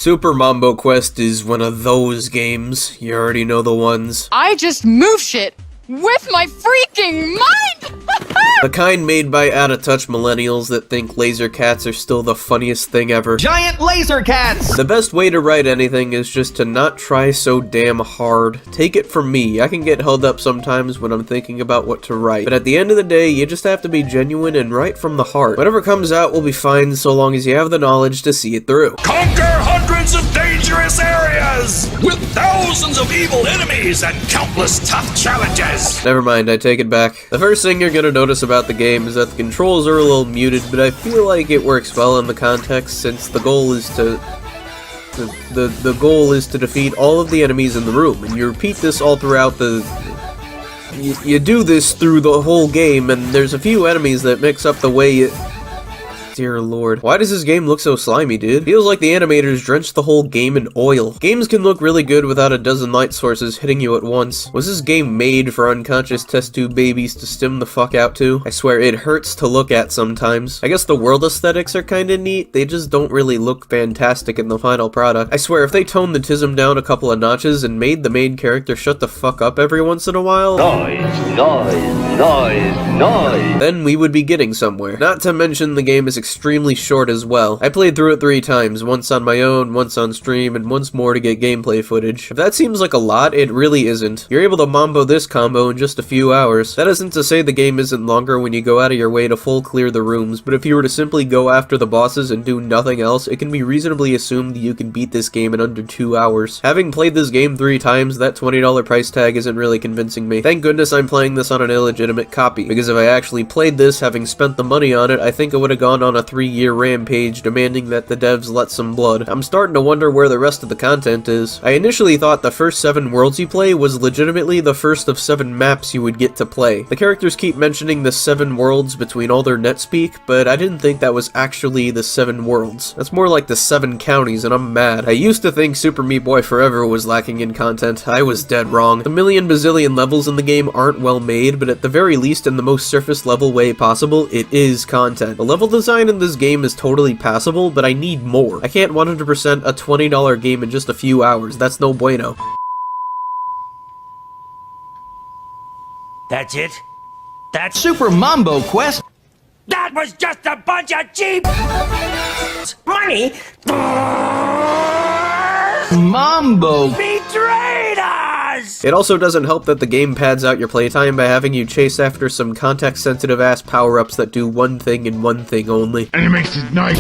Super Mombo Quest is one of those games. You already know the ones. I just move shit with my freaking mind! The kind made by out-of-touch millennials that think laser cats are still the funniest thing ever. Giant laser cats! The best way to write anything is just to not try so damn hard. Take it from me, I can get held up sometimes when I'm thinking about what to write. But at the end of the day, you just have to be genuine and write from the heart. Whatever comes out will be fine so long as you have the knowledge to see it through. Conquer hundreds of dangerous areas with thousands of evil enemies and countless tough challenges. Never mind, I take it back. The first thing you're gonna notice about the game is that the controls are a little muted, but I feel like it works well in the context since the goal is to the goal is to defeat all of the enemies in the room, and you repeat this all throughout you do this through the whole game, and there's a few enemies that mix up the way it... Dear lord. Why does this game look so slimy, dude? Feels like the animators drenched the whole game in oil. Games can look really good without a dozen light sources hitting you at once. Was this game made for unconscious test tube babies to stim the fuck out to? I swear it hurts to look at sometimes. I guess the world aesthetics are kinda neat, they just don't really look fantastic in the final product. I swear if they toned the tism down a couple of notches and made the main character shut the fuck up every once in a while, then we would be getting somewhere. Not to mention the game is extremely short as well. I played through it 3 times, once on my own, once on stream, and once more to get gameplay footage. If that seems like a lot, it really isn't. You're able to mombo this combo in just a few hours. That isn't to say the game isn't longer when you go out of your way to full clear the rooms, but if you were to simply go after the bosses and do nothing else, it can be reasonably assumed that you can beat this game in under 2 hours. Having played this game 3 times, that $20 price tag isn't really convincing me. Thank goodness I'm playing this on an illegitimate copy, because if I actually played this, having spent the money on it, I think I would have gone on a 3-year rampage demanding that the devs let some blood. I'm starting to wonder where the rest of the content is. I initially thought the first 7 worlds you play was legitimately the first of 7 maps you would get to play. The characters keep mentioning the 7 worlds between all their net speak, but I didn't think that was actually the 7 worlds. That's more like the 7 counties, and I'm mad. I used to think Super Meat Boy Forever was lacking in content. I was dead wrong. The million bazillion levels in the game aren't well made, but at the very least in the most surface level way possible, it is content. The level design in this game is totally passable, but I need more. I can't 100% a $20 game in just a few hours. That's no bueno. That's it? That's Super Mombo Quest? That was just a bunch of cheap money Mombo betrayed us! It also doesn't help that the game pads out your playtime by having you chase after some context-sensitive ass power-ups that do one thing and one thing only. And it makes it nice.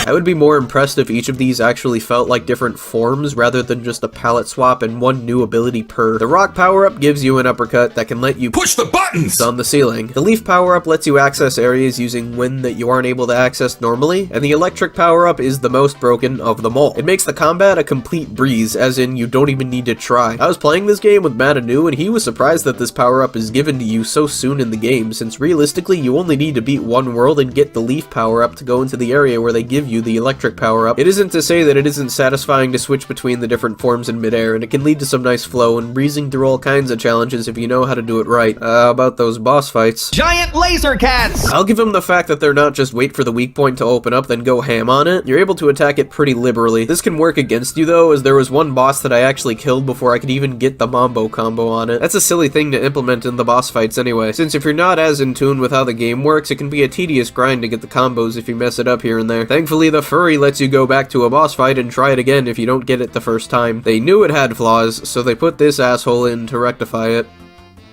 I would be more impressed if each of these actually felt like different forms rather than just a palette swap and one new ability per. The rock power-up gives you an uppercut that can let you Push the buttons! on the ceiling. The leaf power-up lets you access areas using wind that you aren't able to access normally, and the electric power-up is the most broken of them all. It makes the combat a complete breeze, as in you don't even need to try. I was playing this game with Matanu, and he was surprised that this power-up is given to you so soon in the game, since realistically you only need to beat one world and get the leaf power-up to go into the area where they give you the electric power-up. It isn't to say that it isn't satisfying to switch between the different forms in midair, and it can lead to some nice flow and breezing through all kinds of challenges if you know how to do it right. How about those boss fights? Giant laser cats! I'll give them the fact that they're not just wait for the weak point to open up then go ham on it. You're able to attack it pretty liberally. This can work against you though, as there was one boss that I actually killed before I could even get the Mombo combo on it. That's a silly thing to implement in the boss fights anyway, since if you're not as in tune with how the game works, it can be a tedious grind to get the combos if you mess it up here and there. Thankfully, the furry lets you go back to a boss fight and try it again if you don't get it the first time. They knew it had flaws, so they put this asshole in to rectify it.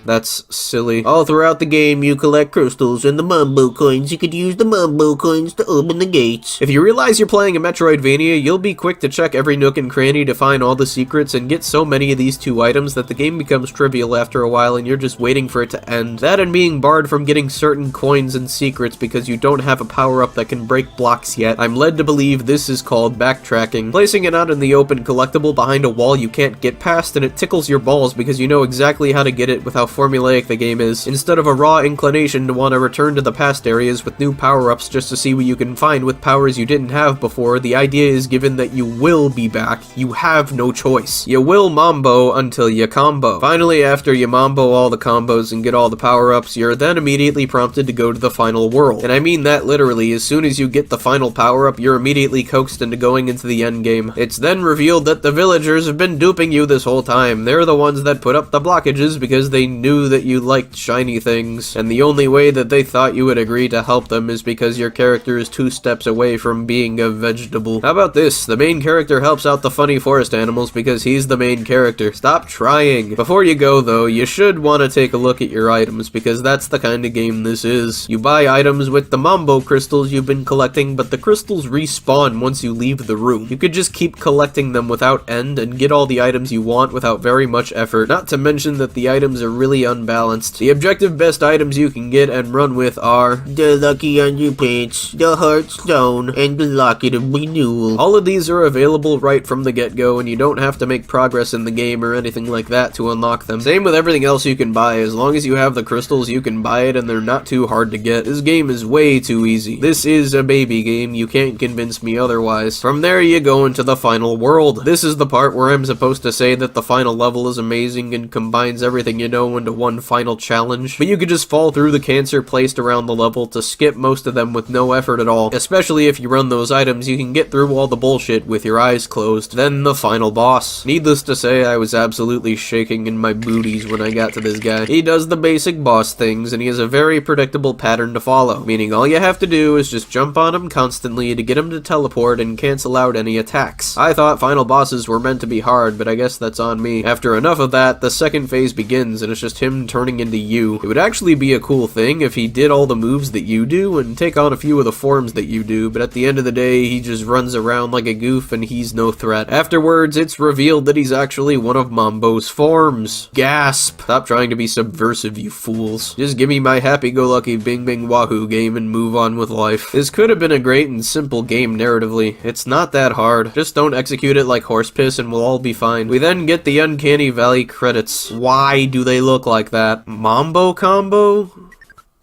That's silly. All throughout the game, you collect crystals and the Mombo coins. You could use the Mombo coins to open the gates. If you realize you're playing a Metroidvania, you'll be quick to check every nook and cranny to find all the secrets and get so many of these 2 items that the game becomes trivial after a while and you're just waiting for it to end. That and being barred from getting certain coins and secrets because you don't have a power-up that can break blocks yet. I'm led to believe this is called backtracking. Placing it out in the open collectible behind a wall you can't get past, and it tickles your balls because you know exactly how to get it without formulaic the game is. Instead of a raw inclination to want to return to the past areas with new power-ups just to see what you can find with powers you didn't have before, the idea is given that you will be back. You have no choice. You will Mombo until you combo. Finally, after you Mombo all the combos and get all the power-ups, you're then immediately prompted to go to the final world. And I mean that literally. As soon as you get the final power-up, you're immediately coaxed into going into the endgame. It's then revealed that the villagers have been duping you this whole time. They're the ones that put up the blockages because they knew that you liked shiny things, and the only way that they thought you would agree to help them is because your character is 2 steps away from being a vegetable. How about this? The main character helps out the funny forest animals because he's the main character. Stop trying. Before you go though, you should want to take a look at your items because that's the kind of game this is. You buy items with the Mombo crystals you've been collecting, but the crystals respawn once you leave the room. You could just keep collecting them without end and get all the items you want without very much effort, not to mention that the items are really unbalanced. The objective best items you can get and run with are the Lucky Underpants, the Heartstone, and the Locket of Renewal. All of these are available right from the get-go, and you don't have to make progress in the game or anything like that to unlock them. Same with everything else you can buy. As long as you have the crystals, you can buy it, and they're not too hard to get. This game is way too easy. This is a baby game. You can't convince me otherwise. From there, you go into the final world. This is the part where I'm supposed to say that the final level is amazing and combines everything you know into one final challenge, but you could just fall through the cancer placed around the level to skip most of them with no effort at all. Especially if you run those items, you can get through all the bullshit with your eyes closed. Then the final boss. Needless to say, I was absolutely shaking in my booties when I got to this guy. He does the basic boss things, and he has a very predictable pattern to follow, meaning all you have to do is just jump on him constantly to get him to teleport and cancel out any attacks. I thought final bosses were meant to be hard, but I guess that's on me. After enough of that, the second phase begins, and it's just him turning into you. It would actually be a cool thing if he did all the moves that you do and take on a few of the forms that you do, but at the end of the day, he just runs around like a goof and he's no threat. Afterwards, it's revealed that he's actually one of Mombo's forms. Gasp! Stop trying to be subversive, you fools. Just give me my happy-go-lucky Bing Bing Wahoo game and move on with life. This could have been a great and simple game narratively. It's not that hard. Just don't execute it like horse piss and we'll all be fine. We then get the Uncanny Valley credits. Why do they look like that? Mombo combo?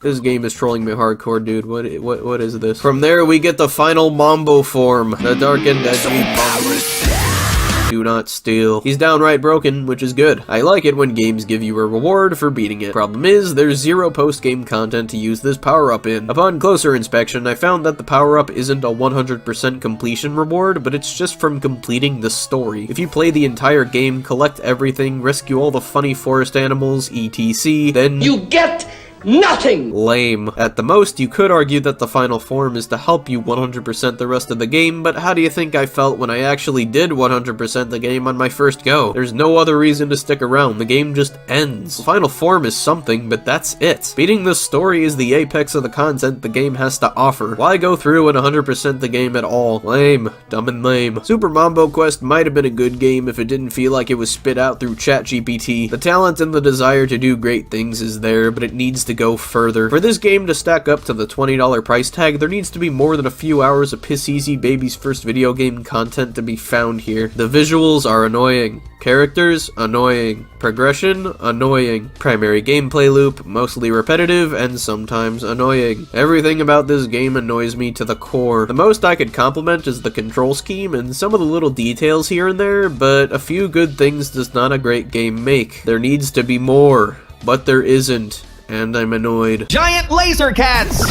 This game is trolling me hardcore, dude. What is this? From there, we get the final Mombo form. The dark and edgy Mombo. Do not steal. He's downright broken, which is good. I like it when games give you a reward for beating it. Problem is, there's zero post-game content to use this power-up in. Upon closer inspection, I found that the power-up isn't a 100% completion reward, but it's just from completing the story. If you play the entire game, collect everything, rescue all the funny forest animals, etc., then you get nothing! Lame. At the most, you could argue that the final form is to help you 100% the rest of the game, but how do you think I felt when I actually did 100% the game on my first go? There's no other reason to stick around, the game just ends. The final form is something, but that's it. Beating the story is the apex of the content the game has to offer. Why go through and 100% the game at all? Lame. Dumb and lame. Super Mombo Quest might have been a good game if it didn't feel like it was spit out through ChatGPT. The talent and the desire to do great things is there, but it needs to go further. For this game to stack up to the $20 price tag, there needs to be more than a few hours of piss-easy baby's first video game content to be found here. The visuals are annoying. Characters, annoying. Progression, annoying. Primary gameplay loop, mostly repetitive and sometimes annoying. Everything about this game annoys me to the core. The most I could compliment is the control scheme and some of the little details here and there, but a few good things does not a great game make. There needs to be more, but there isn't. And I'm annoyed. Giant laser cats!